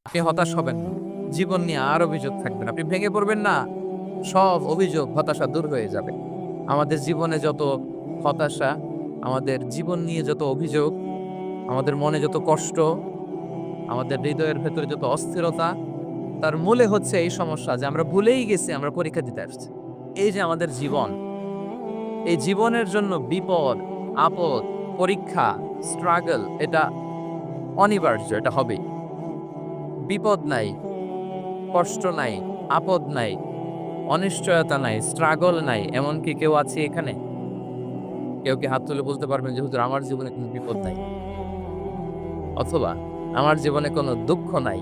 আপনি হতাশ হবেন না। জীবন নিয়ে আর অভিযোগ থাকবে না। আপনি ভেঙে পড়বেন না। সব অভিযোগ, হতাশা দূর হয়ে যাবে। আমাদের জীবনে যত হতাশা, আমাদের জীবন নিয়ে যত অভিযোগ, আমাদের মনে যত কষ্ট, আমাদের হৃদয়ের ভেতরে যত অস্থিরতা, তার মূলে হচ্ছে এই সমস্যা যে আমরা ভুলেই গেছি আমরা পরীক্ষা দিতে আসছি। এই যে আমাদের জীবন, এই জীবনের জন্য বিপদ, আপদ, পরীক্ষা, স্ট্রাগল এটা অনিবার্য, এটা হবেই। বিপদ নাই, কষ্ট নাই, আপদ নাই, অনিশ্চয়তা নাই, স্ট্রাগল নাই, এমন কি কেউ আছে এখানে? কেউ কি হাত তুলে বলতে পারবেন যে হুজুর আমার জীবনে কোনো বিপদ নাই, অথবা আমার জীবনে কোনো দুঃখ নাই,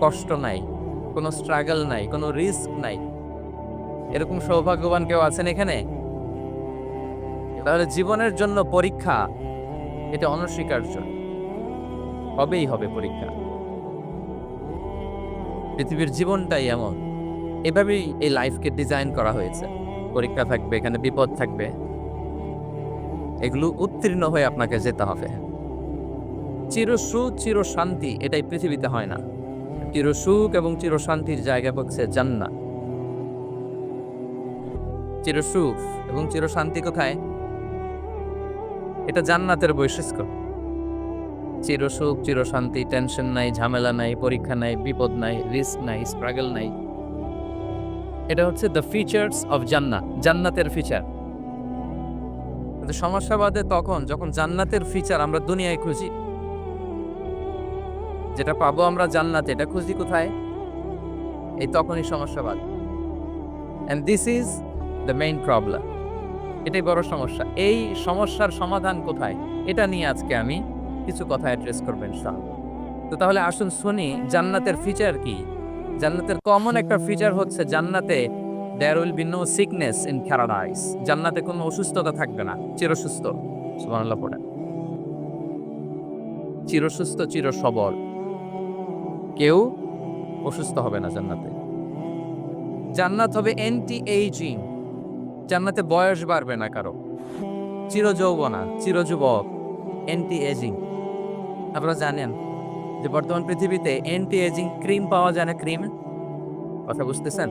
কষ্ট নাই, কোনো স্ট্রাগল নাই, কোনো রিস্ক নাই? এরকম সৌভাগ্যবান কেউ আছেন এখানে? তাহলে জীবনের জন্য পরীক্ষা এটা অনস্বীকার্য, হবেই হবে পরীক্ষা। পৃথিবীর জীবনটাই এমন, এভাবেই এই লাইফকে ডিজাইন করা হয়েছে। পরীক্ষা থাকবে, এখানে বিপদ থাকবে, এগুলো উত্তীর্ণ হয়ে আপনাকে যেতে হবে। চিরসুখ চির শান্তি এটাই পৃথিবীতে হয় না। চিরসুখ এবং চিরশান্তির জায়গা হচ্ছে জান্নাত। চিরসুখ এবং চিরশান্তি কোথায়? এটা জান্নাতের বৈশিষ্ট্য। চিরসুখ চিরশান্তি, টেনশন নাই, ঝামেলা নাই, পরীক্ষা নাই, বিপদ নাই, রিস্ক নাই, স্ট্রাগল নাই। এটা হচ্ছে দ্য ফিচার্স অফ জান্নাত, জান্নাতের ফিচার। কিন্তু সমস্যা বাদে তখন যখন জান্নাতের ফিচার আমরা দুনিয়ায় খুঁজি। যেটা পাবো আমরা জান্নাতে, এটা খুঁজি কোথায়? এই তখনই সমস্যা বাদ। And this is the main problem. এটাই বড় সমস্যা। এই সমস্যার সমাধান কোথায়, এটা নিয়ে আজকে আমি কিছু কথা অ্যাড্রেস করবো ইনশাআল্লাহ। তো তাহলে আসুন শুনি জান্নাতের ফিচার কি। জান্নাতের কমন একটা ফিচার হচ্ছে জান্নাতে there will be no sickness in paradise. জান্নাতে কোনো অসুস্থতা থাকবে না, চিরসুস্থ। সুবহানাল্লাহ পড়েন। চিরসুস্থ, চিরসবল, কেউ অসুস্থ হবে না জান্নাতে। জান্নাত হবে অ্যান্টি এইজিং, জান্নাতে বয়স বাড়বে না কারো। চিরযৌবনা, চিরযুবক, অ্যান্টি এজিং। আপনারা জানেন যে বর্তমান পৃথিবীতে অ্যান্টি এজিং ক্রিম পাওয়া যায় না? ক্রিম, কথা বুঝতেছেন?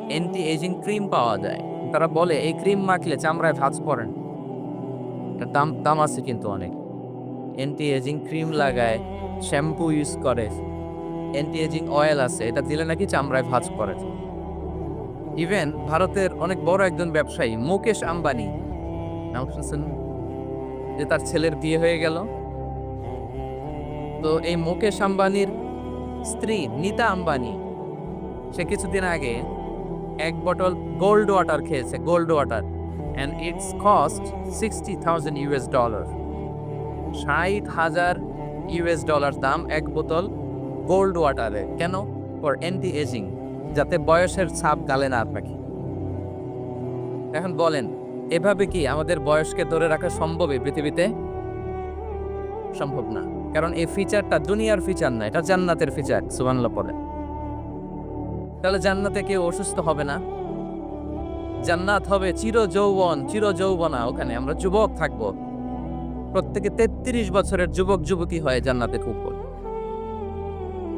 অ্যান্টি এজিং ক্রিম পাওয়া যায়। তারা বলে এই ক্রিম মাখলে চামড়ায় ভাঁজ পড়ে না। এটার দাম দাম আছে কিন্তু অনেক। অ্যান্টি এজিং ক্রিম লাগায়, শ্যাম্পু ইউজ করে, অ্যান্টি এজিং অয়েল আছে, এটা দিলে নাকি চামড়ায় ভাঁজ পড়ে। ইভেন ভারতের অনেক বড় একজন ব্যবসায়ী মুকেশ আম্বানি, নাম শুনছেন? যে তার ছেলের বিয়ে হয়ে গেল। তো এই মুকেশ আম্বানির স্ত্রী নীতা আম্বানি, সে কিছুদিন আগে এক বটল গোল্ড ওয়াটার খেয়েছে, gold water, and it's cost $60,000। $60,000 দাম এক বোতল গোল্ড ওয়াটারে। কেন? ফর অ্যান্টি এজিং, যাতে বয়সের ছাপ গালে না থাকে। এখন বলেন, এভাবে কি আমাদের বয়সকে ধরে রাখা সম্ভব এই পৃথিবীতে? সম্ভব না, কারণ এই ফিচারটা দুনিয়ার ফিচার না, এটা জান্নাতের ফিচার। সুবহানাল্লাহ পড়ে। তাহলে জান্নাতে কেউ অসুস্থ হবে না। জান্নাত হবে চির যৌবন, চির যৌবনা। ওখানে আমরা যুবক থাকবো, প্রত্যেকে 33 বছরের যুবক যুবতী হয়ে জান্নাতে ঢুকবো।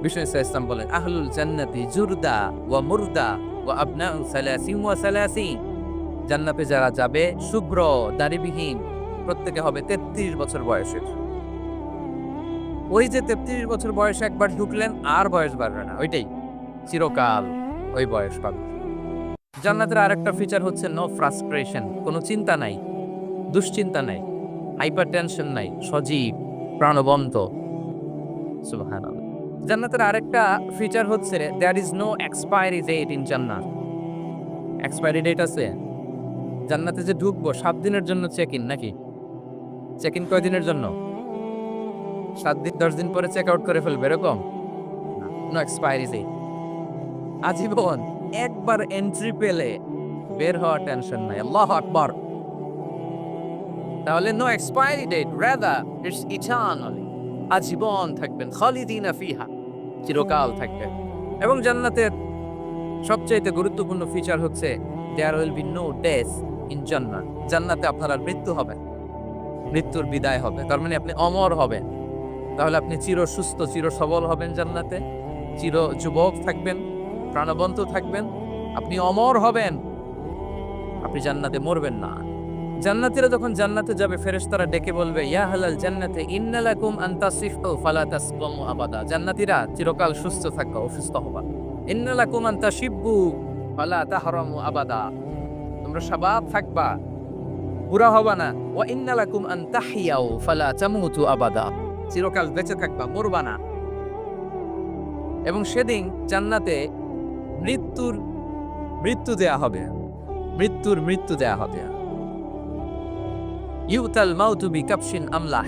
বিষ্ণু ইসলাম বলেন, আহলুল জান্নাতি জুরদা ওয়া মুরদা ওয়া আবনাউ সালাসিন ওয়া সালাসিন। জান্নাতে যারা যাবে শুভ্র দাড়িবিহীন, প্রত্যেকে হবে 33 বছর বয়সের। ওই যে 33 বছর বয়সে একবার ঢুকলেন আর বয়স বাড়বে না, ওইটাই চিরকাল ওই বয়স পাবে। জান্নাতের আরেকটা ফিচার হচ্ছে নো ফ্রাস্ট্রেশন, কোনো চিন্তা নাই, দুশ্চিন্তা নাই, হাইপার টেনশন নাই, সজীব প্রাণবন্ত। সুবহানাল্লাহ। জান্নাতের আরেকটা ফিচার হচ্ছে there is no expiry date in জান্নাত। এক্সপায়ারি ডেট আছে? জান্নাতে যে ঢুকবো 7 দিনের জন্য চেক ইন, নাকি? চেক ইন কয় দিনের জন্য? 7 দিন, 10 দিন পরে চেক আউট করে ফেলবে, এরকম? নো এক্সপায়ারি ডেট, আজীবন। একবার এন্ট্রি পেলে বের হওয়ার টেনশন নাই। আল্লাহু আকবার। তাহলে no expiry date, rather it's eternally, আজীবন থাকবেন, খালিদিনা ফিহা, চিরকাল থাকবেন। এবং জান্নাতের সবচেয়ে গুরুত্বপূর্ণ ফিচার হচ্ছে there will be no death in জান্নাত। জান্নাতে আপনার আর মৃত্যু হবে, মৃত্যুর বিদায় হবে, তার মানে আপনি অমর হবেন। তাহলে আপনি চির সুস্থ, চির সবল হবেন জান্নাতে, চির যুবক থাকবেন, প্রাণবন্ত থাকবেন, আপনি অমর হবেন, আপনি জান্নাতে মরবেন না। জান্নাতীরা যখন জান্নাতে যাবে ফেরেশতারা ডেকে বলবে, ইয়া আহলাল জান্নাতে ইন্না লাকুম আন তাসিফু ফালা তাসকামু আবাদা। জান্নাতীরা চিরকাল সুস্থ থাকবা, অসুস্থ হবা। ইন্না লাকুম আন তাশিব্বু ফালা তাহরামু আবাদা। তোমরা শাবাব থাকবা, বুড়া হবা না। ওয়া ইন্না লাকুম আন তাহিয়াউ ফালা তামুতু আবাদা। চিরকাল বেঁচে থাকবা, মরবা না। এবং সেদিন জান্নাতে মৃত্যু দেয়া হবে, মৃত্যু দেয়া হবে। ইউতাল মাউতু বিকাবশিন আমলাহ।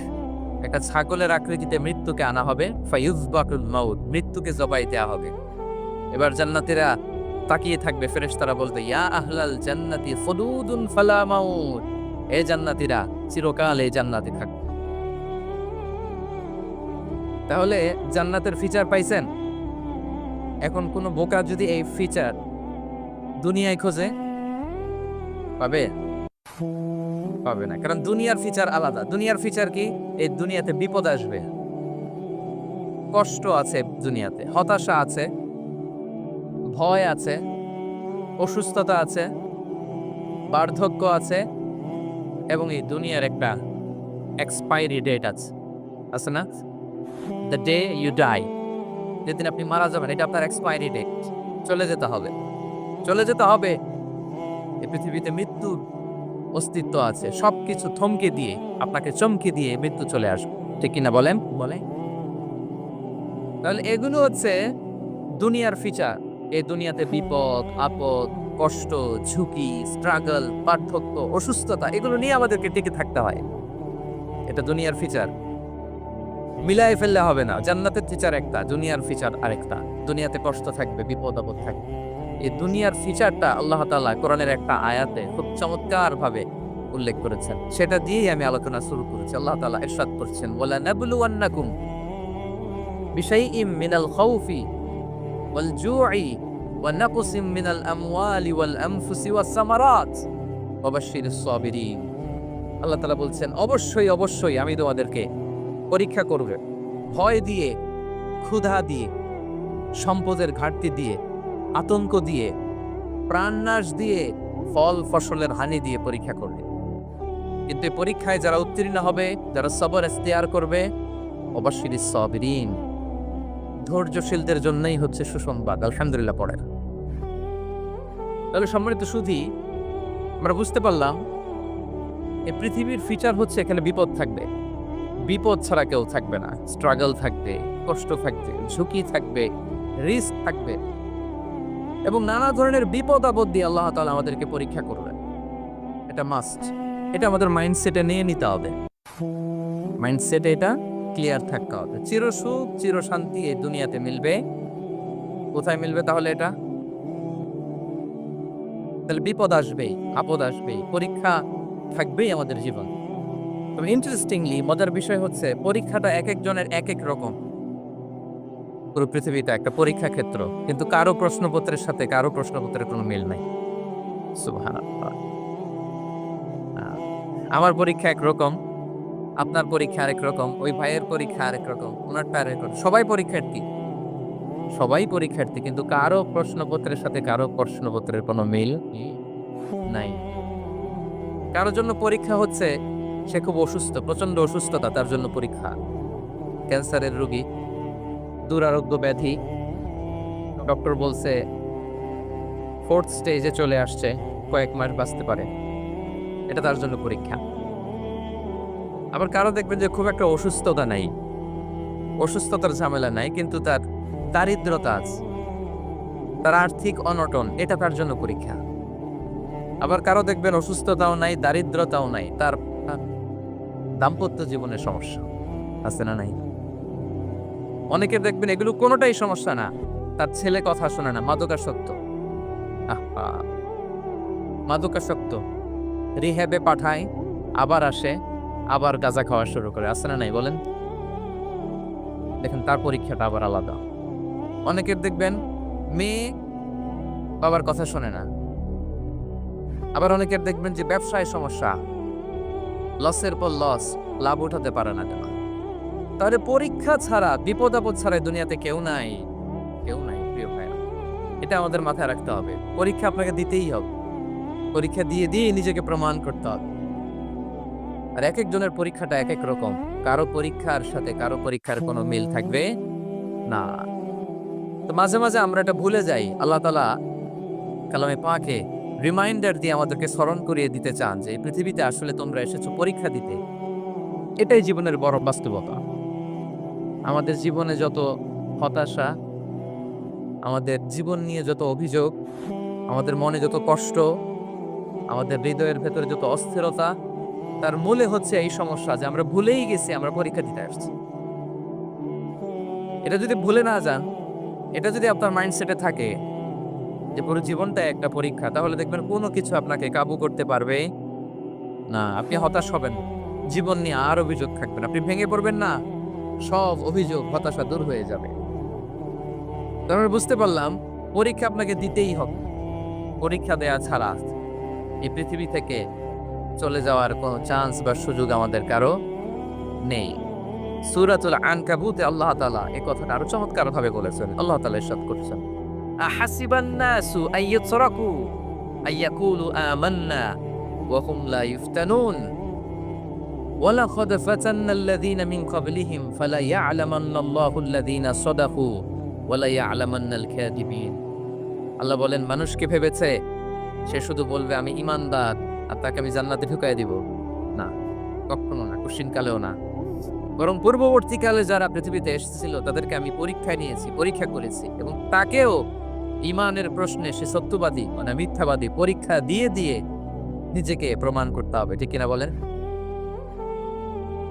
একটা ছাগলের আকৃতিতে মৃত্যুকে আনা হবে। ফায়ুযবাকুল মাউত, মৃত্যুকে জবাই দেয়া হবে। এবার জান্নাতীরা তাকিয়ে থাকবে, ফেরেশতারা বলবে, ইয়া আহলাল জান্নাতি খুলুদুন ফালা মাউত। এ জান্নাতীরা চিরকাল এই জান্নাতে থাকবে। তাহলে জান্নাতের ফিচার পাইছেন? এখন কোন বোকা যদি এই ফিচার দুনিয়ায় খোঁজে, পাবে না, কারণ দুনিয়ার ফিচার আলাদা। দুনিয়ার ফিচার কি? এই দুনিয়াতে বিপদ আসবে, কষ্ট আছে, দুনিয়াতে হতাশা আছে, ভয় আছে, অসুস্থতা আছে, বার্ধক্য আছে, এবং এই দুনিয়ার একটা এক্সপায়ারি ডেট আছে না? দ্য ডে ইউ ডাই, যেদিন আপনি মারা যাবেন, এটা আপনার এক্সপায়ারি ডেট। চলে যেতে হবে। এই পৃথিবীতে মৃত্যুর অস্তিত্ব আছে। সবকিছু থমকে দিয়ে, আপনাকে চমকে দিয়ে মৃত্যু চলে আসবে, ঠিক কিনা বলেন? তাহলে এগুলো হচ্ছে দুনিয়ার ফিচার। এই দুনিয়াতে বিপদ আপদ, কষ্ট, ঝুঁকি, স্ট্রাগল, পার্থক্য, অসুস্থতা, এগুলো নিয়ে আমাদেরকে টিকে থাকতে হয়। এটা দুনিয়ার ফিচার, মিলাই ফেললে হবে না। জান্নাতের ফিচার একটা, দুনিয়ার ফিচার আরেকটা। দুনিয়াতে কষ্ট থাকবে, বিপদ আপদ থাকবে। এই দুনিয়ার ফিচারটা আল্লাহ তাআলা কোরআনের একটা আয়াতে খুব চমৎকার ভাবে উল্লেখ করেছেন। সেটা দিয়েই আমি আলোচনা শুরু করেছি। আল্লাহ তাআলা ইরশাদ করছেন, ওয়ালা নাবলুওয়ান্নাকুম বিশাইইম মিনাল খাউফি ওয়াল জু'i ওয়া নাকসিম মিনাল আমওয়ালি ওয়াল আনফুসি ওয়াস সামারাত ওয়া বাশশিরিস সাবিরিন। আল্লাহ তাআলা বলছেন, অবশ্যই আমি তোমাদেরকে পরীক্ষা করব, ভয় দিয়ে, ক্ষুধা দিয়ে, সম্পদের ঘাটতি দিয়ে, আতঙ্ক দিয়ে, প্রাণনাশ দিয়ে, ফল ফসলের হানি দিয়ে পরীক্ষা করবে। কিন্তু পরীক্ষায় যারা উত্তীর্ণ হবে, যারা সবর ইখতিয়ার করবে, অবশ্যই সাবিরিন, ধৈর্যশীলদের জন্যই হচ্ছে সুসংবাদ। আলহামদুলিল্লাহ পড়ে। তাহলে সম্মানিত সুধী, আমরা বুঝতে পারলাম এই পৃথিবীর ফিচার হচ্ছে এখানে বিপদ থাকবে, বিপদ ছাড়া কেউ থাকবে না। স্ট্রাগল থাকবে, কষ্ট থাকবে, ঝুঁকি থাকবে, রিস্ক থাকবে, এবং নানা ধরনের বিপদ আপদ দিয়ে আল্লাহ তাআলা আমাদেরকে পরীক্ষা করবেন। এটা মাস্ট, এটা আমাদের মাইন্ডসেটে নিয়ে নিতে হবে। মাইন্ডসেটে এটা ক্লিয়ার থাকতে হবে। চির সুখ, চির শান্তি এই দুনিয়াতে মিলবে। কোথায় মিলবে তাহলে এটা? তাহলে বিপদ আসবেই, আপদ আসবেই, পরীক্ষা থাকবেই আমাদের জীবন। তবে ইন্টারেস্টিংলি মজার বিষয় হচ্ছে, পরীক্ষাটা এক একজনের এক এক রকম। পুরো পৃথিবীটা একটা পরীক্ষা ক্ষেত্র, কিন্তু কারো প্রশ্নপত্রের সাথে কারো প্রশ্নপত্রের কোনো মিল নাই। সুবহানাল্লাহ। আমার পরীক্ষা একরকম, আপনার পরীক্ষা আরেক রকম, ওই ভাইয়ের পরীক্ষা আরেক রকম, ওনারটা আরেক রকম। সবাই পরীক্ষার্থী, কিন্তু কারো প্রশ্নপত্রের সাথে কারো প্রশ্নপত্রের কোনো মিল নাই। কারোর জন্য পরীক্ষা হচ্ছে সে খুব অসুস্থ, প্রচন্ড অসুস্থতা, তার জন্য পরীক্ষা। ক্যান্সারের রোগী, দুরারোগ্য ব্যাধি, ডক্টর বলছে 4th স্টেজে চলে আসছে, কয়েক মাস বাঁচতে পারে, এটা তার জন্য পরীক্ষা। আবার কারো দেখবেন যে খুব একটা অসুস্থতা নাই, অসুস্থতার ঝামেলা নাই, কিন্তু তার দারিদ্রতা আছে, তার আর্থিক অনটন, এটা তার জন্য পরীক্ষা। আবার কারো দেখবেন অসুস্থতাও নাই, দারিদ্রতাও নাই, তার দাম্পত্য জীবনের সমস্যা আছে না নাই? অনেকের দেখবেন এগুলো কোনোটাই সমস্যা না, তার ছেলে কথা শোনে না, মাদকাসক্ত, মাদকাসক্ত, রিহ্যাবে পাঠায়, আবার আসে, আবার গাঁজা খাওয়া শুরু করে, আছে না নাই বলেন? দেখেন তার পরীক্ষাটা আবার আলাদা। অনেকের দেখবেন মেয়ে বাবার কথা শোনে না। আবার অনেকের দেখবেন যে ব্যবসায় সমস্যা, লসের পর লস, লাভ উঠাতে পারে না, তাহলে পরীক্ষা ছাড়া, বিপদ আপদ ছাড়া দুনিয়াতে কেউ নাই, কেউ নাই প্রিয় ভাইরা। এটা আমাদের মাথায় রাখতে হবে। পরীক্ষা আপনাকে দিতেই হবে, পরীক্ষা দিয়ে দিয়ে নিজেকে প্রমাণ করতে হবে। আর এক একজনের পরীক্ষাটা এক এক রকম, কারো পরীক্ষার সাথে কারো পরীক্ষার কোনো মিল থাকবে না। তো মাঝে মাঝে আমরা এটা ভুলে যাই। আল্লাহ তাআলা কালামে পাকে রিমাইন্ডার দিয়ে আমাদেরকে স্মরণ করিয়ে দিতে চান যে এই পৃথিবীতে আসলে তোমরা এসেছো পরীক্ষা দিতে। এটাই জীবনের বড় বাস্তবতা। আমাদের জীবনে যত হতাশা, আমাদের জীবন নিয়ে যত অভিযোগ, আমাদের মনে যত কষ্ট, আমাদের হৃদয়ের ভেতরে যত অস্থিরতা, তার মূলে হচ্ছে এই সমস্যা যে আমরা ভুলেই গেছি আমরা পরীক্ষা দিতে আসছি। এটা যদি ভুলে না যান, এটা যদি আপনার মাইন্ডসেটে থাকে যে পুরো জীবনটা একটা পরীক্ষা, তাহলে দেখবেন কোনো কিছু আপনাকে কাবু করতে পারবে না। আপনি হতাশ হবেন, জীবন নিয়ে আর অভিযোগ থাকবেন, আপনি ভেঙে পড়বেন না, সব অভিযোগ হতাশা দূর হয়ে যাবে। তো আমরা বুঝতে পারলাম পরীক্ষা আপনাকে দিতেই হবে। পরীক্ষা দেয়া ছাড়া এই পৃথিবী থেকে চলে যাওয়ার কোনো চান্স বা সুযোগ আমাদের কারো নেই। সূরাতুল আনকাবুতে আল্লাহ তাআলা এই কথাটা আরো চমৎকার ভাবে বলেছেন। আল্লাহ তাআলা ইরশাদ করছেন, আহাসিবান নাসু আইয়াতরাকু আইয়াকুলু আমান্না ওয়া হুম লা ইফতানুন ওয়ালাকাদ ফাতান্নাল্লাযীনা মিন ক্বাবলিহিম ফালা ইয়া'লামান্নাল্লাহু আল্লাযীনা সাদাকু ওয়া লা ইয়া'লামান্নাল কাযিবিন। আল্লাহ বলেন, মানুষ কি ভেবেছে সে শুধু বলবে আমি ঈমানদার আর তাকে আমি জান্নাতে ঢুকায় দিব? না, কখনো না, কোশ্চিনকালেও না। বরং পূর্ববর্তীকালে যারা পৃথিবীতে এসেছিল তাদেরকে আমি পরীক্ষায় নিয়েছি, পরীক্ষা করেছি, এবং তাকেও ঈমানের প্রশ্নে সে সত্যবাদী মানে মিথ্যাবাদী পরীক্ষা দিয়ে দিয়ে নিজেকে প্রমাণ করতে হবে। ঠিক কিনা বলেন?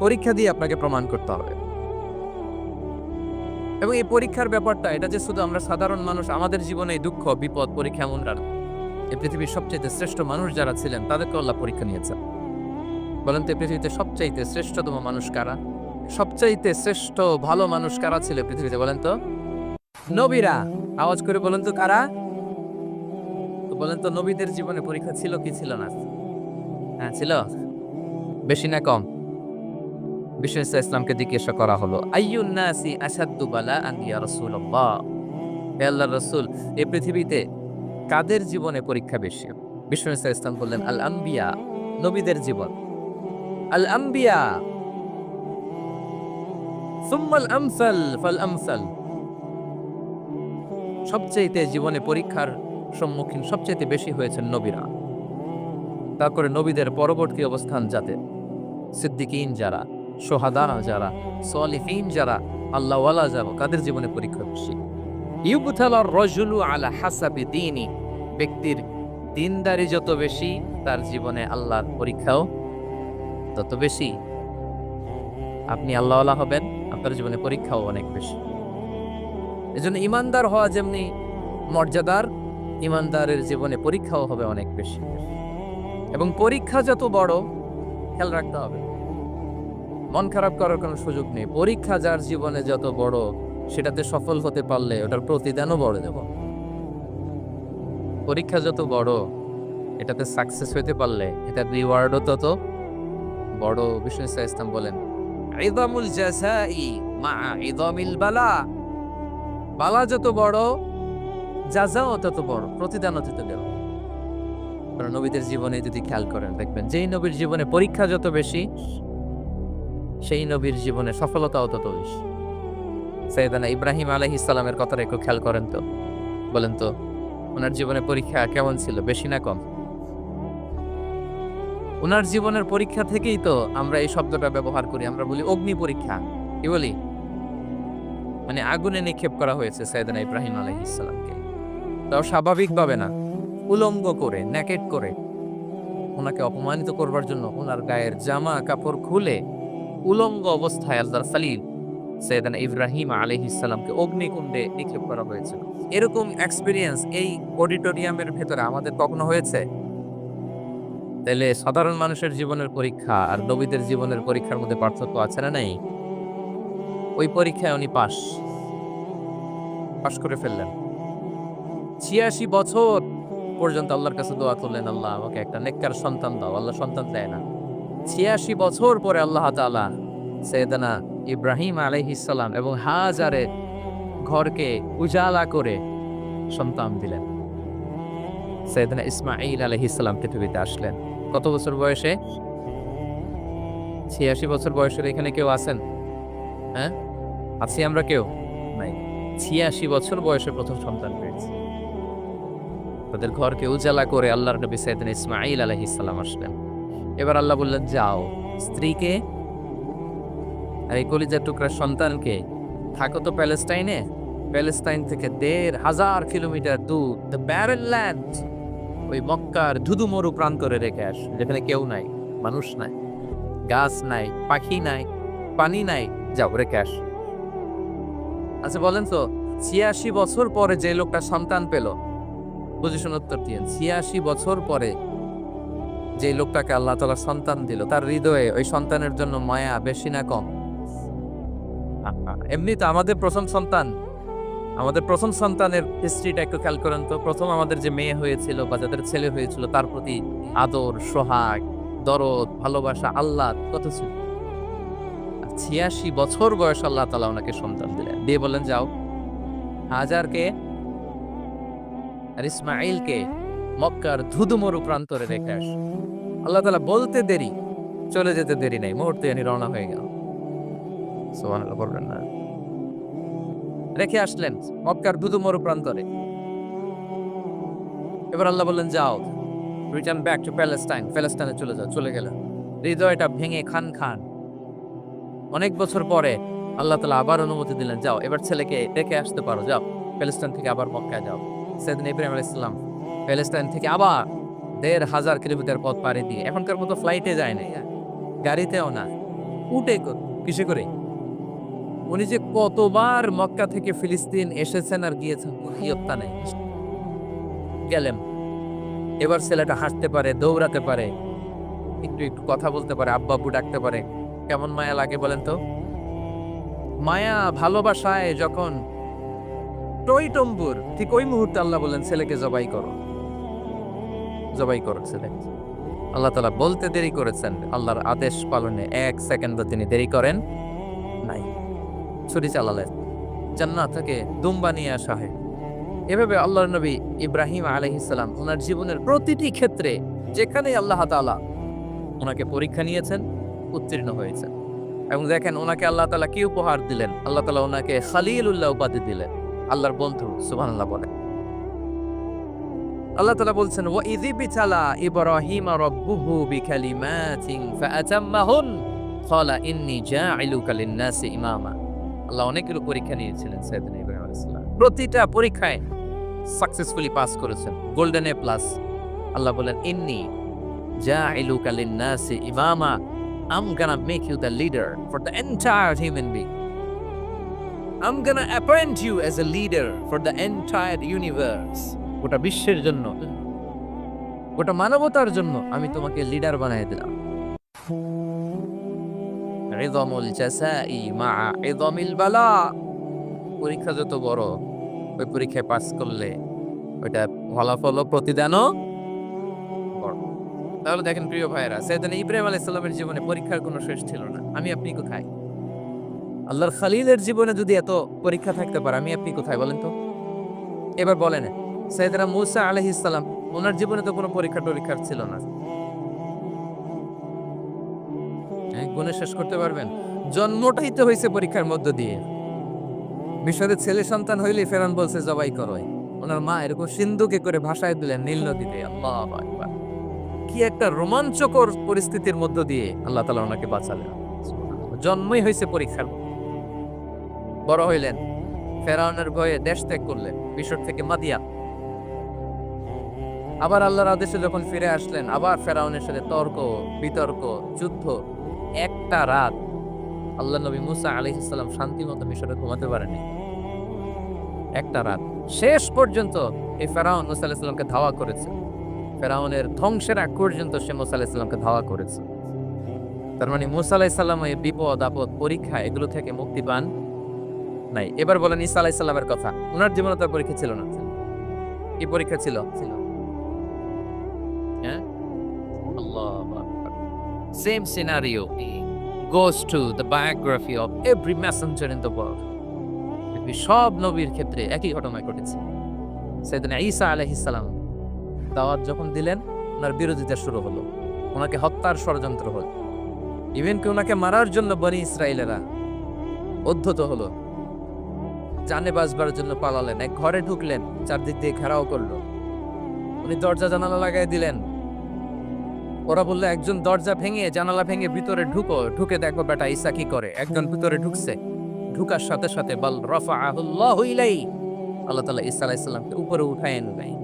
পরীক্ষা দিয়ে আপনাকে প্রমাণ করতে হবে। এবং এই পরীক্ষার ব্যাপারটা এটা যে শুধু আমরা সাধারণ মানুষ আমাদের জীবনে দুঃখ বিপদ পরীক্ষা এমন না। এই পৃথিবীর সবচেয়ে শ্রেষ্ঠ মানুষ যারা ছিলেন তাদেরকে আল্লাহ পরীক্ষা নিয়েছেন। বলেন তো পৃথিবীতে সবচাইতে শ্রেষ্ঠতম মানুষ কারা? সবচাইতে শ্রেষ্ঠ ভালো মানুষ কারা ছিল পৃথিবীতে? বলেন তো। নবীরা। আওয়াজ করে বলেন তো কারা? তো বলেন তো নবীদের জীবনে পরীক্ষা ছিল কি ছিল না? হ্যাঁ ছিল। বেশি না কম? বিষ্ণু ইসলামকে জিজ্ঞাসা করা হলো, আইয়ুন নাসি আশাদ্দু বালাআন ইয়া রাসূলুল্লাহ, হে আল্লাহর রাসূল, এই পৃথিবীতে কাদের জীবনে পরীক্ষা বেশি? বিষ্ণু ইসলাম বললেন, আল আম্বিয়া, নবীদের জীবন। আল আম্বিয়া সুম্মাল আমসাল ফাল আমসাল, সবচেয়ে জীবনে পরীক্ষার সম্মুখীন সবচেয়ে বেশি হয়েছেন নবীরা। তারপরে নবীদের পরবর্তী অবস্থান যাতে সিদ্দিকিন যারা, সোহাদা যারা, সলিহিন যারা, আল্লাহওয়ালা যারা, কাদের জীবনে পরীক্ষা বেশি? ইউবতালার রাজুলু আলা হাসাবি দীনি, ব্যক্তির দিনদারি যত বেশি তার জীবনে আল্লাহর পরীক্ষাও তত বেশি। আপনি আল্লাহওয়ালা হবেন, আপনার জীবনে পরীক্ষাও অনেক বেশি। এজন্য ইমানদার হওয়া যেমনি মর্যাদার, ইমানদারের জীবনে পরীক্ষাও হবে অনেক বেশি। এবং পরীক্ষা যত বড়, খেয়াল রাখতে হবে, মন খারাপ করার কোনো সুযোগ নেই। পরীক্ষা যার জীবনে যত বড়, সেটাতে সফল হতে পারলে ওটার প্রতিদানও বড় দেব। পরীক্ষা যত বড়, এটাতে সাকসেস হতে পারলে এটার রিওয়ার্ডও তত বড়। বিষ্ণু ইসলাম বলেন, ইযামুল জাযাই মা ইযামিল বালা, বালা যত বড় জাযাও তত বড়, প্রতিদানও তত বড়। কারণ নবীদের জীবনে যদি খেয়াল করেন দেখবেন যেই নবীর জীবনে পরীক্ষা যত বেশি সেই নবীর জীবনে সফলতাও তত বেশি। সাইয়েদানা ইব্রাহিম আলাইহিস সালামের কথাটা একটু খেয়াল করেন তো, বলেন তো ওনার জীবনে পরীক্ষা কেমন ছিল, বেশি না কম? ওনার জীবনের পরীক্ষা থেকেই তো আমরা এই শব্দটা ব্যবহার করি, আমরা বলি অগ্নি পরীক্ষা। কি বলি? মানে আগুনে নিক্ষেপ করা হয়েছে সাইয়েদানা ইব্রাহিম আলাইহিস সালামকে। তাও স্বাভাবিকভাবে না, উলঙ্গ করে, নেকেড করে ওনাকে অপমানিত করবার জন্য ওনার গায়ের জামা কাপড় খুলে উলঙ্গ অবস্থায় আল্লাহর খলিল সাইয়েদানা ইব্রাহিম আলাইহিস সালামকে অগ্নিকুণ্ডে নিক্ষেপ করা হয়েছিল। এরকম এক্সপেরিয়েন্স এই অডিটোরিয়ামের ভেতরে আমাদের কখনো হয়েছে? তাহলে সাধারণ মানুষের জীবনের পরীক্ষা আর নবীদের জীবনের পরীক্ষার মধ্যে পার্থক্য আছে না নাই? ওই পরীক্ষায় উনি পাশ করে ফেললেন। ৮৬ বছর পর্যন্ত আল্লাহর কাছে দোয়া করলেন, আল্লাহ আমাকে একটা নেককার সন্তান দাও। আল্লাহ সন্তান দেয় না। ৮৬ বছর পরে আল্লাহ তাআলা সাইয়েদানা ইব্রাহিম আলাইহিস সালাম এবং হাজারের ঘরকে উজালা করে সন্তান দিলেন। সাইয়েদনা ইসমাঈল আলাইহিস সালাম পৃথিবীতে আসলেন। কত বছর বয়সে? ৮৬ বছর বয়সের এখানে কেউ আছেন? হ্যাঁ? আছি আমরা কেউ? নাই। ৮৬ বছর বয়সে প্রথম সন্তান পেয়েছে। তাদের ঘরকে উজালা করে আল্লাহর নবী সাইয়েদনা ইসমাঈল আলাইহিস সালাম আসলেন। এবার আল্লাহ বললেন, যাও স্ত্রীকে আর এই কলিজার টুকরার সন্তানকে থাকো তো প্যালেস্টাইনে। প্যালেস্টাইন থেকে ১,৫০০ কিলোমিটার দূর দ্য ব্যারেন ল্যান্ড, ওই মক্কার ধুধু মরু প্রান্তরে রেখে আস, যেখানে কেউ নাই, মানুষ নাই, গাছ নাই, পাখি নাই, পানি নাই, যাও রেখে আস। আচ্ছা বলেন তো, ৮৬ বছর পরে যে লোকটা সন্তান পেল, পজিশন উত্তর দিয়েন, ৮৬ বছর পরে যে লোকটাকে আল্লাহ তাআলা সন্তান দিল, তার হৃদয়ে ওই সন্তানের জন্য মায়া বেশি না কম? এমনি তো আমাদের প্রথম সন্তানের হিস্ট্রিটা একটু খেয়াল করেন তো। প্রথম আমাদের যে মেয়ে হয়েছিল বা যাদের ছেলে হয়েছিল, তার প্রতি আদর, সোহাগ, দরদ, ভালোবাসা, আল্লাহ কত ছিল। ৮৬ বছর বয়স আল্লাহ তাআলা ওনাকে সন্তান দিলেন, দিয়ে বললেন যাও হাজারকে আর ইসমাঈলকে মক্কার ধুধুমরু প্রান্তরে রেখে আস। আল্লাহ তাআলা বলতে দেরি, চলে যেতে দেরি নাই, মুহূর্তে উনি রওনা হয়ে গেল। সুবহানাল্লাহ বলবেন না? রেখে আসলেন মক্কার ধুধুমরু প্রান্তরে। এবার আল্লাহ বললেন, যাও রিটার্ন ব্যাক টু প্যালেস্টাইন, প্যালেস্টাইনে চলে যাও। চলে গেল, হৃদয়টা ভেঙে খান খান। অনেক বছর পরে আল্লাহ তাআলা আবার অনুমতি দিলেন, যাও এবার ছেলেকে রেখে আসতে পারো, যাও প্যালেস্টাইন থেকে আবার মক্কায় যাও। সাইয়েদনা ইব্রাহিম আলাইহিস সালাম প্যালেস্টাইন থেকে আবার ১,৫০০ কিলোমিটার পথ পাড়ি দিয়ে, এখনকার মতো ফ্লাইটে যায় না, গাড়িতেও না, উটে কিসে করে। উনি যে কতবার মক্কা থেকে ফিলিস্তিন এসেছেন আর গিয়েছেন, ইয়ত্তা নেই। গেলেন, এবার ছেলেটা হাঁটতে পারে, দৌড়াতে পারে, একটু একটু কথা বলতে পারে, আব্বা আব্বু ডাকতে পারে। কেমন মায়া লাগে বলেন তো? মায়া ভালোবাসায় যখন টইটম্বুর, ঠিক ওই মুহূর্তে আল্লাহ বললেন, ছেলেকে জবাই করো, জবাই করো ছেলে। আল্লাহ তাআলা বলতে দেরি করেছেন, আল্লাহর আদেশ পালনে ১ সেকেন্ডও তিনি দেরি করেন নাই। ছুরি চালালেন, জান্নাত থেকে দুম্বা নিয়ে আসা হয়। এভাবে আল্লাহর নবী ইব্রাহিম আলাইহিস সালাম ওনার জীবনের প্রতিটি ক্ষেত্রে যেখানে আল্লাহ তাআলা ওনাকে পরীক্ষা নিয়েছেন, উত্তীর্ণ হয়েছেন। এবং দেখেন ওনাকে আল্লাহ তাআলা কি উপহার দিলেন। আল্লাহ তাআলা ওনাকে খলিলুল্লাহ উপাধি দিলেন, আল্লাহর বন্ধু। সুবহানাল্লাহ বলেন। আল্লাহ তাআলা বলছেন, ওয়া ইযি বিতালা ইব্রাহিম রাব্বুহু বিকালিমাতিন ফাআতাম্মাহুন ক্বালা ইন্নী জাইলুকা লিন-নাসি ইমামা। আল্লাহ অনেকগুলো পরীক্ষা নিয়েছিলেন সাইয়েদনা ইব্রাহিম আলাইহিস সালাম, প্রতিটা পরীক্ষায় সাকসেসফুলি পাস করেছেন, গোল্ডেন এ প্লাস। আল্লাহ বলেন, ইন্নী জাইলুকা লিন-নাসি ইমামা, I'm gonna make you the leader for the entire human being. I'm gonna appoint you as a leader for the entire universe. গোটা বিশ্বের জন্য, গোটা মানবতার জন্য আমি তোমাকে লিডার বানিয়ে দিলাম। ইযমুল জাযাই মা ইযমিল বালা। পরীক্ষা যত বড়, ওই পরীক্ষায় পাস করলে ওইটা ফলাফল প্রতিদানও বড়। তাহলে দেখেন প্রিয় ভাইয়েরা, সাইয়েদনা ইব্রাহিম আলাইহিস সালামের জীবনে পরীক্ষার কোনো শেষ ছিল না। আমি আপনি কোথায়? আল্লাহর খলিলের জীবনে যদি এত পরীক্ষা থাকতে পারে, আমি আপনি কোথায় বলেন তো? এবার বলেন, সাইয়েদনা মূসা আলাইহিস সালাম, ওনার জীবনে তো কোনো পরীক্ষার ছিল না। গুণে শেষ করতে পারবেন? জন্মটাই তো হয়েছে পরীক্ষার মধ্য দিয়ে। মিশরের ছেলে সন্তান হইলে ফেরাউন বলছে জবাই করো। ওনার মা এরকম সিন্ধুকে করে ভাসায় দিলেন নীল নদীতে। আল্লাহু আকবার! কি একটা রোমাঞ্চকর পরিস্থিতির মধ্য দিয়ে আল্লাহ তাআলা ওনাকে বাঁচালেন। জন্মই হয়েছে পরীক্ষার। বড় হইলেন, ফেরাউনের ভয়ে দেশ ত্যাগ করলেন, মিশর থেকে মাদিয়ান। আবার আল্লাহর আদেশে যখন ফিরে আসলেন, আবার ফেরাউনের সাথে তর্ক বিতর্ক, যুদ্ধ। একটা রাত আল্লাহ নবী মুসা আলাইহিস সালাম শান্তি মতো মিশরে ঘুমাতে পারেনি। একটা রাত শেষ পর্যন্ত এই ফেরাউন মুসা আলাইহিস সালামকে ধাওয়া করেছে। ফেরাউনের ধ্বংসের আগ পর্যন্ত সে মুসা আলাইহিস সালামকে ধাওয়া করেছে। তার মানে মুসা আলাইহিস সালাম এই বিপদ আপদ পরীক্ষা এগুলো থেকে মুক্তি পান নাই। এবার বলেন ঈসা আলাইহিস সালামের কথা। ওনার জীবনে তো পরীক্ষা ছিল না। কি পরীক্ষা ছিল? হ্যাঁ, আল্লাহু আকবার। Same scenario, goes to the biography of every messenger in the world. সব নবীর ক্ষেত্রে একই ঘটনা ঘটেছে। সাইয়েদনা ঈসা আলাইহিস সালাম দাওয়াত যখন দিলেন, ওনার বিরোধিতা শুরু হলো, ওনাকে হত্যার ষড়যন্ত্র হলো, ইভেন কি ওনাকে মারার জন্য বনি ইসরায়েলেরা উদ্ধত হলো, জানে বাঁচবার জন্য পালালেন, এক ঘরে ঢুকলেন, চারদিক দিয়ে ঘেরাও করলো, উনি দরজা জানালা লাগাই দিলেন। ওরা বললো একজন দরজা ভেঙে জানালা ভেঙে ভিতরে ঢুকে দেখো বেটা ঈসা কি করে। একজন ভিতরে ঢুকছে, ঢুকার সাথে সাথে বাল রাফাআহুল্লাহু ইলাইহি, আল্লাহ তাআলা ঈসা আলাইহিস সালামকে উপরে উঠায় নেয়।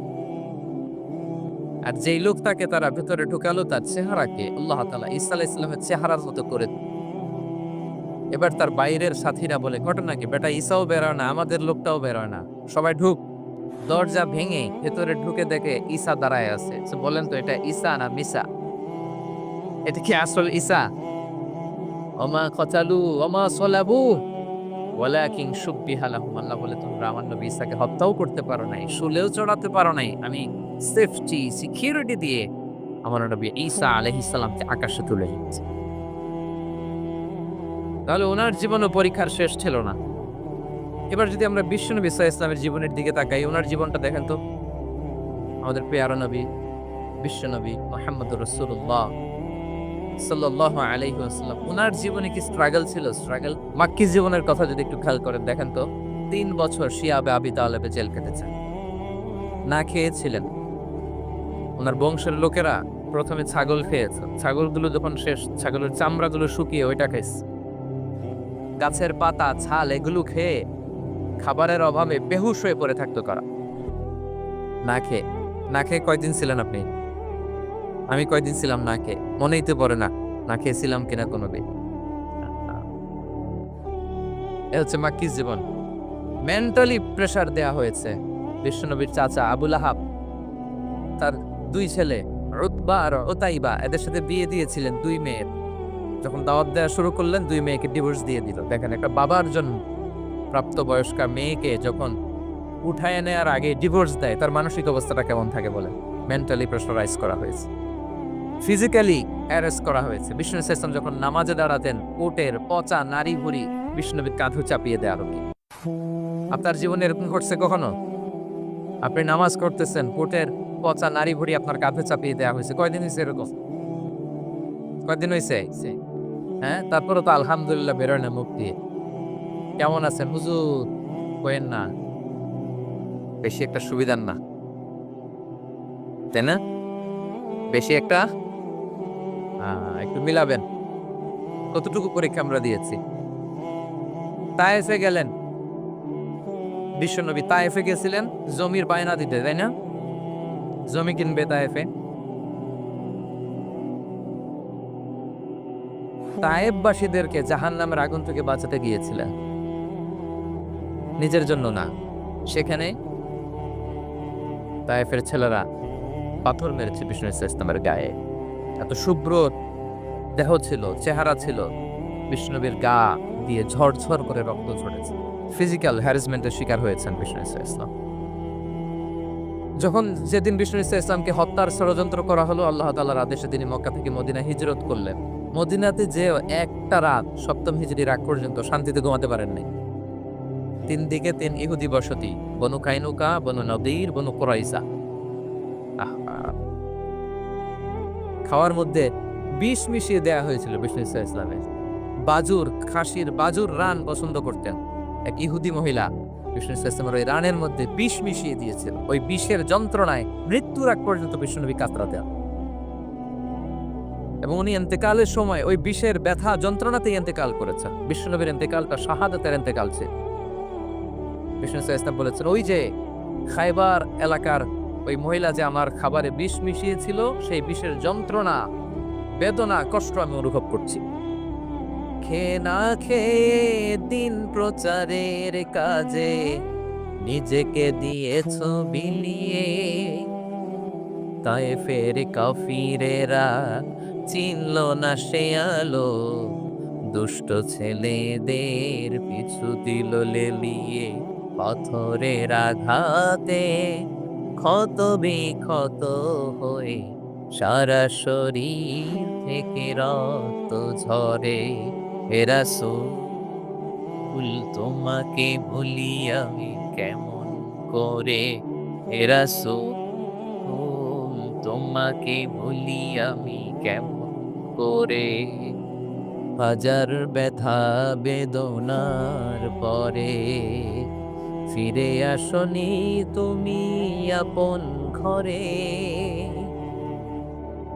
আর যেই লোক তাকে তারা ভিতরে ঢুকালো, তার চেহারাকে আল্লাহ তাআলা ঈসা আলাইহিস সালামের চেহারার মতো করে দিল। এবার তার বাইরের সাথীরা বলে, ঘটনা কি বেটা, ঈসাও বেরোয় না, আমাদের লোকটাও বেরোয় না, সবাই ঢুক। দরজা ভেঙে ভেতরে ঢুকে দেখে ঈসা দাঁড়ায় আছে। বলেন তো এটা ঈসা না মিসা? এটা কি আসল ঈসা? ওমা কতালু ওমা সলাবু ওয়ালাকিন শুব্বিহা লাহুম। আল্লাহ বলে তোমরা আমার নবী ঈসাকে হত্যাও করতে পারো নাই, শুলেও চড়াতে পারো নাই, আমি সেফটি সিকিউরিটি দিয়ে আমার নবী ঈসা আলাইহিস সালামকে আকাশে তুলে নিয়েছি। তাহলে ওনার জীবনও পরীক্ষার শেষ ছিল না। এবার যদি আমরা বিশ্বনবী সাল্লাল্লাহু আলাইহি ওয়াসাল্লামের জীবনের দিকে তাকাই, ওনার জীবনটা দেখেন তো, আমাদের প্রিয় নবী বিশ্বনবী মুহাম্মদুর রাসূলুল্লাহ সাল্লাল্লাহু আলাইহি ওয়াসাল্লাম, ওনার জীবনে কি স্ট্রাগল ছিল? স্ট্রাগল মাক্কি জীবনের কথা যদি একটু খেয়াল করেন, দেখেন তো 3 বছর শিয়াবে আবি তালেবে জেল কেটেছেন, না খেয়েছিলেন। ওনার বংশের লোকেরা প্রথমে ছাগল খেয়েছে, ছাগলগুলো যখন শেষ, ছাগলের চামড়াগুলো শুকিয়ে ওইটা খাইছে। গাছের পাতা ছাল এগুলো খেয়ে খাবারের অভাবে বেহুশ হয়ে পড়ে থাকতো কারা। না খেয়ে কয়দিন ছিলেন আপনি? আমি কয়দিন ছিলাম না খেয়ে? মনেই তো পড়ে না না খেয়েছিলাম কিনা কোনোদিন। এ হচ্ছে মাক্কি জীবন। মেন্টালি প্রেসার দেয়া হয়েছে। বিশ্বনবীর চাচা আবুল আহাব তার 2 ছেলে উতবা আর উতাইবা, এদের সাথে বিয়ে দিয়েছিলেন 2 মেয়ের। যখন দাওয়াত দেওয়া শুরু করলেন, 2 মেয়েকে ডিভোর্স দিয়ে দিল। দেখেন, একটা বাবার জন্য প্রাপ্তবয়স্কা মেয়েকে যখন উঠায় নেওয়ার আগে ডিভোর্স দেয়, তার মানসিক অবস্থাটা কেমন থাকে বলেন? মেন্টালি প্রেসারাইজ করা হয়েছে, ফিজিক্যালি অ্যারেস্ট করা হয়েছে। বিষ্ণু ইসলাম যখন নামাজে দাঁড়াতেন, কোটের পচা নারী ভুড়ি বিষ্ণুনবীর কাঁধে চাপিয়ে দেওয়া হতো। আপনার জীবনে এরকম ঘটছে কখনো? আপনি নামাজ করতেছেন, কোটের পচা নারী ভুড়ি আপনার কাঁধে চাপিয়ে দেওয়া হয়েছে? কয়দিন হয়েছে এরকম? কয়দিন হয়েছে? হ্যাঁ, তারপরে তো আলহামদুলিল্লাহ বেরোয় না মুখ দিয়ে। কেমন আছেন হুজুর? কইেন না, বেশি একটা সুবিধার না, তাই না? বেশি একটা একটু মিলাবেন। কতটুকু পরীক্ষা আমরা দিয়েছি। তায়েফে গেলেন বিশ্বনবী, তায়েফে গেছিলেন জমির বায়না দিতে, তাই না? জমি কিনবে তায়েফে। তায়েফবাসীদেরকে জাহান্নামের আগুন থেকে বাঁচাতে গিয়েছিলেন, নিজের জন্য না। সেখানে তায়েফের ছেলেরা পাথর মেরেছে বিষ্ণু ইসলামের গায়ে। এত শুভ্র দেহ ছিল, চেহারা ছিল, বিষ্ণুবীর গা দিয়ে ঝরঝর করে রক্ত ঝরেছে। ফিজিক্যাল হ্যারাসমেন্টের শিকার হয়েছেন বিষ্ণু ইসলাম। যখন যেদিন বিষ্ণু ইসলামকে হত্যার ষড়যন্ত্র করা হলো, আল্লাহ তাআলার আদেশে তিনি মক্কা থেকে মদিনা হিজরত করলেন। মদিনাতে যে একটা রাত, 7ম হিজরির আগ পর্যন্ত শান্তিতে ঘুমাতে পারেন নাই। 3 দিকে 3 ইহুদি বসতি, বনু কাইনুকা, বনু নদীর, বনু কুরাইজা। খাওয়ার মধ্যে বিষ মিশিয়ে দেয়া হয়েছিল বিষ্ণু ইসলামের। বাজুর, খাসির বাজুর রান পছন্দ করতেন। এক ইহুদি মহিলা বিষ্ণু ইসলামের ওই রানের মধ্যে বিষ মিশিয়ে দিয়েছিল। ওই বিষের যন্ত্রণায় মৃত্যুর আগ পর্যন্ত বিষ্ণুনবী কাতরাতেন, এবং উনি ইন্তেকালের সময় ওই বিষের ব্যথা যন্ত্রণাতেই ইন্তেকাল করেছেন। বিষ্ণুনবীর ইন্তেকালটা শাহাদাতের ইন্তেকাল ছিল। বিষ্ণু ইসলাম বলেছেন, ওই যে খায়বার এলাকার ওই মহিলা যে আমার খাবারে বিষ মিশিয়েছিল, সেই বিষের যন্ত্রণা, বেদনা, কষ্ট আমি অনুভব করছি। খেয়ে না খেয়ে দিন প্রচারের কাজে নিজেকে দিয়েছ বিলিয়ে, তায়েফের কাফিরেরা চিনল না সে আলো, দুষ্ট ছেলেদের পিছু দিল লেলিয়ে। পাথরের আঘাতে ক্ষত বিক্ষত হয়ে সারা শরীর থেকে রক্ত ঝরে। হে রাসূল তোমাকে ভুলি আমি কেমন করে, হে রাসূল তোমাকে ভুলি আমি কেমন করে। হাজার ব্যথা বেদনার পরে ফিরে আসনি তুমি আপন ঘরে,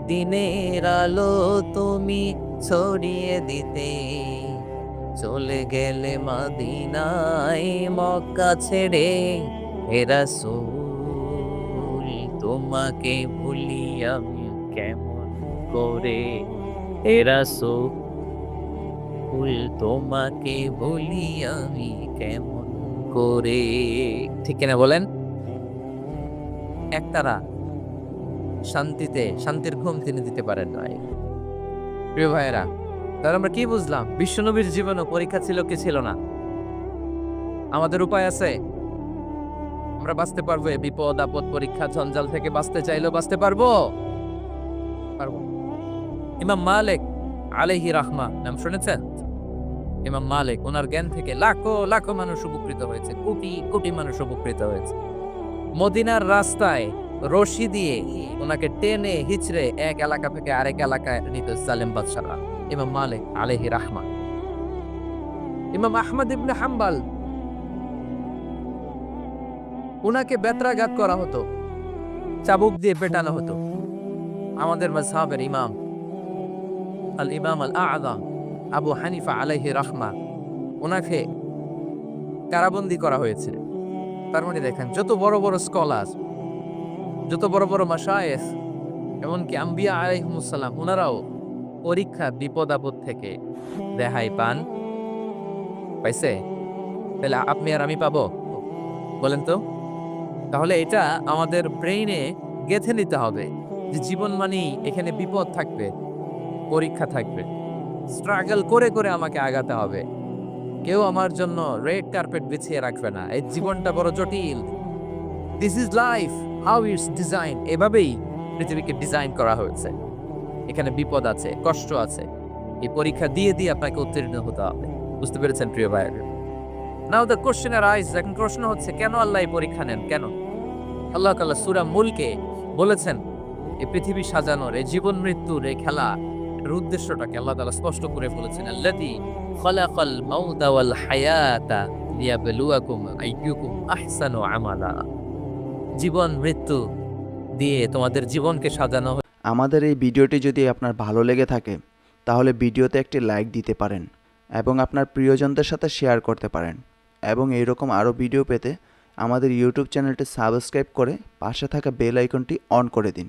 দিনের আলো তুমি ছড়িয়ে দিতে চলে গেলে মদিনায় মক্কা ছেড়ে, হে রাসূল তোমাকে ভুলি আমি কেমন করে, হে রাসূল তোমাকে ভুলি আমি কেমন করে। ঠিক কিনা বলেন? একতারা শান্তির ঘুম তিনি দিতে পারেন নাই। প্রিয় ভাইয়েরা, তাহলে আমরা কি বুঝলাম? বিশ্বনবীর জীবনও পরীক্ষা ছিল কি ছিল না? আমাদের উপায় আছে? আমরা বাঁচতে পারবো এই বিপদ আপদ পরীক্ষা ঝঞ্ঝাল থেকে? বাঁচতে চাইলেও বাঁচতে পারবো? পারবো। ইমাম মালিক আলাইহি রাহমা নাম শুনেছেন? ইমাম মালিক, ওনার জ্ঞান থেকে লাখো লাখো মানুষ উপকৃত হয়েছে, কোটি কোটি মানুষ উপকৃত হয়েছে। মদিনার রাস্তায় রশি দিয়ে ওনাকে টেনে হিচড়ে এক এলাকা থেকে আরেক এলাকায় নিত জালেম বাদশারা। ইমাম মালিক আলাইহি রাহমা। ইমাম আহমদ ইবনে হাম্বল, ওনাকে বেত্রাঘাত করা হতো, চাবুক দিয়ে পেটানো হতো। আমাদের মাযহাবের ইমাম আল ইমাম আল আযম আবু হানিফা আলাইহি রাহমা, ওনাকে কারাবন্দী করা হয়েছে। তার মানে দেখেন, যত বড় বড় স্কলার, যত বড় বড় মাশায়েখ, এমনকি আম্বিয়া আলাইহিমুস সালাম, ওনারাও পরীক্ষা বিপদ আপদ থেকে রেহাই পান। পাইছে? তাহলে আপনি আর আমি পাবো? বলেন তো। তাহলে এটা আমাদের ব্রেইনে গেঁথে নিতে হবে যে জীবন মানেই এখানে বিপদ থাকবে, পরীক্ষা থাকবে, স্ট্রাগল করে করে আমাকে আগাতে হবে। কেউ আমার জন্য রেড কার্পেট বিছিয়ে রাখবে না। এই জীবনটা বড় জটিল। This is life, how it's design. এভাবেই পৃথিবীকে ডিজাইন করা হয়েছে। এখানে বিপদ আছে, কষ্ট আছে। এই পরীক্ষা দিয়ে দিয়ে আপনাকে উত্তীর্ণ হতে হবে। বুঝতে পেরেছেন প্রিয় ভাই? নাও দ্য কোশ্চেন আরাইজ, এখন প্রশ্ন হচ্ছে, কেন আল্লাহ এই পরীক্ষা নেন? কেন? আল্লাহ তাআলা সূরা মুলকে বলেছেন এই পৃথিবী সাজানোর, এই জীবন মৃত্যুর এই খেলা, এর উদ্দেশ্যটাকে আল্লাহ তাআলা স্পষ্ট করে বলেছেন, আল্লাযী খালাকাল মাউতা ওয়াল হায়াতা লিয়াবলুয়াকুম আইয়ুকুম আহসানু আমালা। জীবন মৃত্যু দিয়ে তোমাদের জীবনকে সাজানো। আমাদের এই ভিডিওটি যদি আপনার ভালো লেগে থাকে তাহলে ভিডিওতে একটি লাইক দিতে পারেন এবং আপনার প্রিয়জনদের সাথে শেয়ার করতে পারেন, এবং এইরকম আরও ভিডিও পেতে আমাদের ইউটিউব চ্যানেলটি সাবস্ক্রাইব করে পাশে থাকা বেল আইকনটি অন করে দিন।